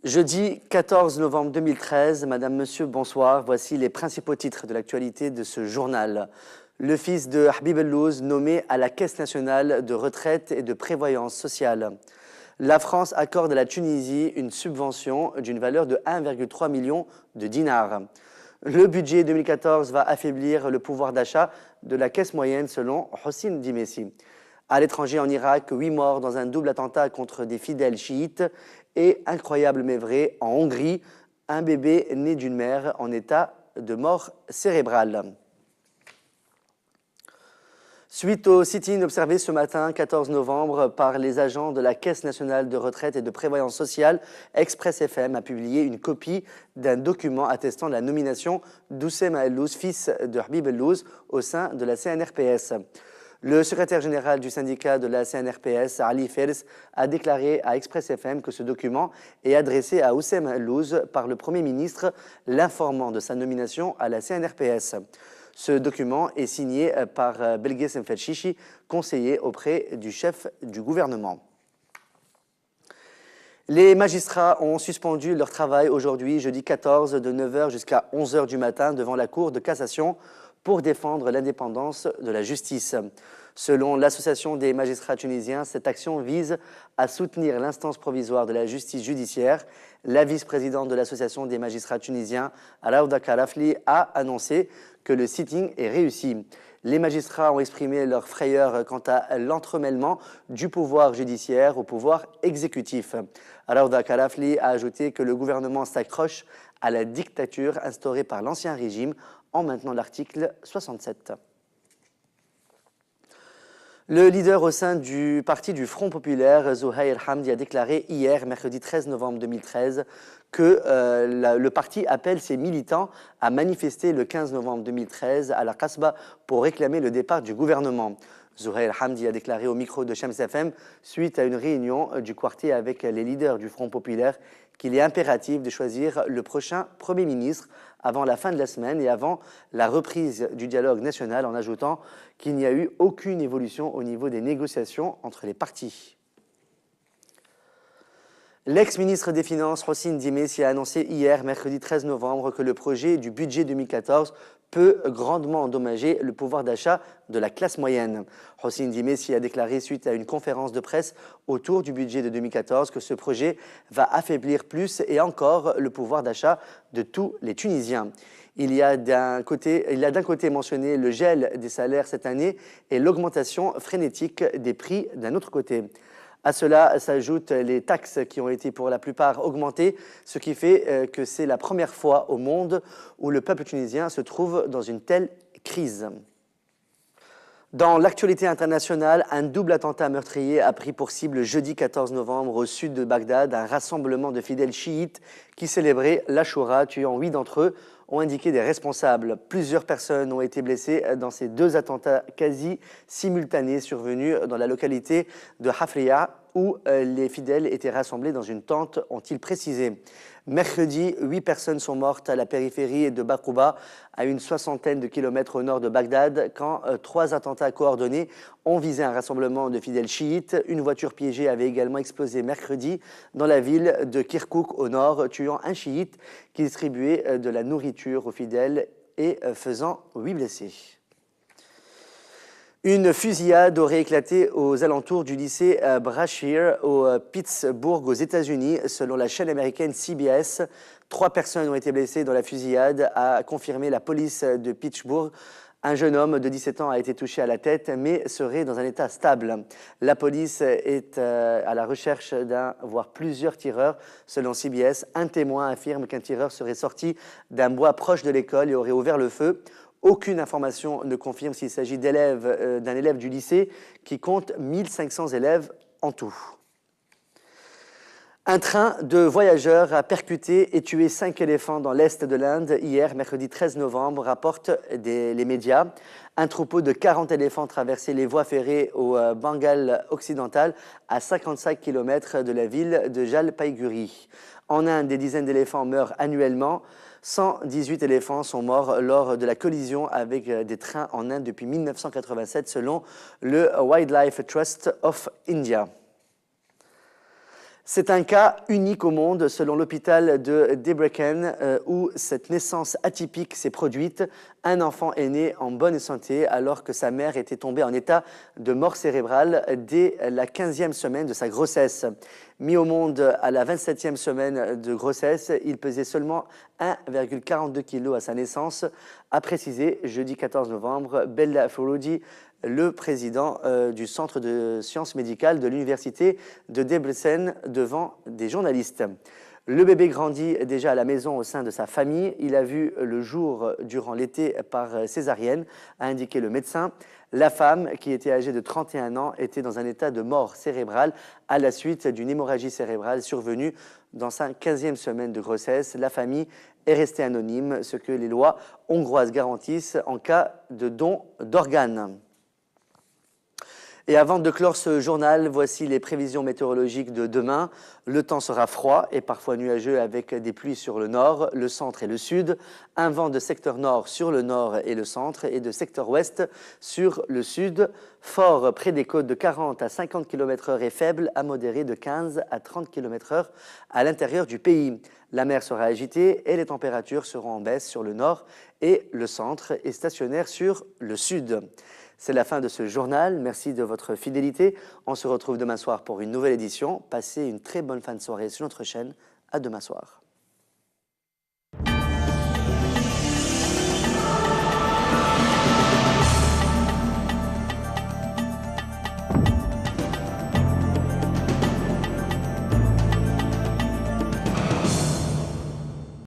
Jeudi 14 novembre 2013, Madame, Monsieur, bonsoir. Voici les principaux titres de l'actualité de ce journal. Le fils de Habib El-Louz nommé à la Caisse nationale de retraite et de prévoyance sociale. La France accorde à la Tunisie une subvention d'une valeur de 1,3 million de dinars. Le budget 2014 va affaiblir le pouvoir d'achat de la caisse moyenne selon Hossein Dimessi. À l'étranger, en Irak, 8 morts dans un double attentat contre des fidèles chiites. Et, incroyable mais vrai, en Hongrie, un bébé né d'une mère en état de mort cérébrale. Suite au sit-in observé ce matin, 14 novembre, par les agents de la Caisse nationale de retraite et de prévoyance sociale, Express FM a publié une copie d'un document attestant la nomination d'Oussem El-Louz, fils de Habib El-Louz, au sein de la CNRPS. Le secrétaire général du syndicat de la CNRPS, Ali Fers, a déclaré à Express FM que ce document est adressé à Oussem El-Louz par le Premier ministre, l'informant de sa nomination à la CNRPS. Ce document est signé par Belges Mfetchichi, conseiller auprès du chef du gouvernement. Les magistrats ont suspendu leur travail aujourd'hui, jeudi 14, de 9h jusqu'à 11h du matin devant la Cour de cassation pour défendre l'indépendance de la justice. Selon l'Association des magistrats tunisiens, cette action vise à soutenir l'instance provisoire de la justice judiciaire. La vice-présidente de l'Association des magistrats tunisiens, Raouda Karafli, a annoncé que le sitting est réussi. Les magistrats ont exprimé leur frayeur quant à l'entremêlement du pouvoir judiciaire au pouvoir exécutif. Raouda Karafli a ajouté que le gouvernement s'accroche à la dictature instaurée par l'ancien régime en maintenant l'article 67. Le leader au sein du parti du Front populaire, Zouhair Hamdi, a déclaré hier, mercredi 13 novembre 2013, que le parti appelle ses militants à manifester le 15 novembre 2013 à la Kasbah pour réclamer le départ du gouvernement. Zouhair Hamdi a déclaré au micro de Shams FM, suite à une réunion du quartier avec les leaders du Front populaire, qu'il est impératif de choisir le prochain Premier ministre avant la fin de la semaine et avant la reprise du dialogue national, en ajoutant qu'il n'y a eu aucune évolution au niveau des négociations entre les partis. L'ex-ministre des Finances, Hossein Dimessi, a annoncé hier, mercredi 13 novembre, que le projet du budget 2014 peut grandement endommager le pouvoir d'achat de la classe moyenne. Hossein Dimessi a déclaré suite à une conférence de presse autour du budget de 2014 que ce projet va affaiblir plus et encore le pouvoir d'achat de tous les Tunisiens. Il a d'un côté mentionné le gel des salaires cette année et l'augmentation frénétique des prix d'un autre côté. À cela s'ajoutent les taxes qui ont été pour la plupart augmentées, ce qui fait que c'est la première fois au monde où le peuple tunisien se trouve dans une telle crise. Dans l'actualité internationale, un double attentat meurtrier a pris pour cible jeudi 14 novembre au sud de Bagdad un rassemblement de fidèles chiites qui célébraient l'Achoura, tuant 8 d'entre eux, ont indiqué des responsables. Plusieurs personnes ont été blessées dans ces deux attentats quasi simultanés survenus dans la localité de Hafriya, où les fidèles étaient rassemblés dans une tente, ont-ils précisé. Mercredi, 8 personnes sont mortes à la périphérie de Bakouba, à une soixantaine de kilomètres au nord de Bagdad, quand 3 attentats coordonnés ont visé un rassemblement de fidèles chiites. Une voiture piégée avait également explosé mercredi dans la ville de Kirkouk au nord, tuant un chiite qui distribuait de la nourriture aux fidèles et faisant 8 blessés. Une fusillade aurait éclaté aux alentours du lycée Brashear au Pittsburgh aux États-Unis, selon la chaîne américaine CBS. 3 personnes ont été blessées dans la fusillade, a confirmé la police de Pittsburgh. Un jeune homme de 17 ans a été touché à la tête, mais serait dans un état stable. La police est à la recherche d'un, voire plusieurs tireurs. Selon CBS, un témoin affirme qu'un tireur serait sorti d'un bois proche de l'école et aurait ouvert le feu. Aucune information ne confirme s'il s'agit d'un élève du lycée qui compte 1500 élèves en tout. Un train de voyageurs a percuté et tué 5 éléphants dans l'est de l'Inde hier, mercredi 13 novembre, rapportent les médias. Un troupeau de 40 éléphants traversait les voies ferrées au Bengale occidental, à 55 km de la ville de Jalpaiguri. En Inde, des dizaines d'éléphants meurent annuellement. 118 éléphants sont morts lors de la collision avec des trains en Inde depuis 1987, selon le Wildlife Trust of India. C'est un cas unique au monde, selon l'hôpital de Debrecen, où cette naissance atypique s'est produite. Un enfant est né en bonne santé alors que sa mère était tombée en état de mort cérébrale dès la 15e semaine de sa grossesse. Mis au monde à la 27e semaine de grossesse, il pesait seulement 1,42 kg à sa naissance, a précisé jeudi 14 novembre Bella Fouroudi, le président du Centre de sciences médicales de l'Université de Debrecen, devant des journalistes. Le bébé grandit déjà à la maison au sein de sa famille. Il a vu le jour durant l'été par césarienne, a indiqué le médecin. La femme, qui était âgée de 31 ans, était dans un état de mort cérébrale à la suite d'une hémorragie cérébrale survenue dans sa 15e semaine de grossesse. La famille est restée anonyme, ce que les lois hongroises garantissent en cas de don d'organes. Et avant de clore ce journal, voici les prévisions météorologiques de demain. Le temps sera froid et parfois nuageux avec des pluies sur le nord, le centre et le sud. Un vent de secteur nord sur le nord et le centre et de secteur ouest sur le sud. Fort près des côtes de 40 à 50 km/h et faible à modéré de 15 à 30 km/h à l'intérieur du pays. La mer sera agitée et les températures seront en baisse sur le nord et le centre et stationnaires sur le sud. C'est la fin de ce journal. Merci de votre fidélité. On se retrouve demain soir pour une nouvelle édition. Passez une très bonne fin de soirée sur notre chaîne. À demain soir.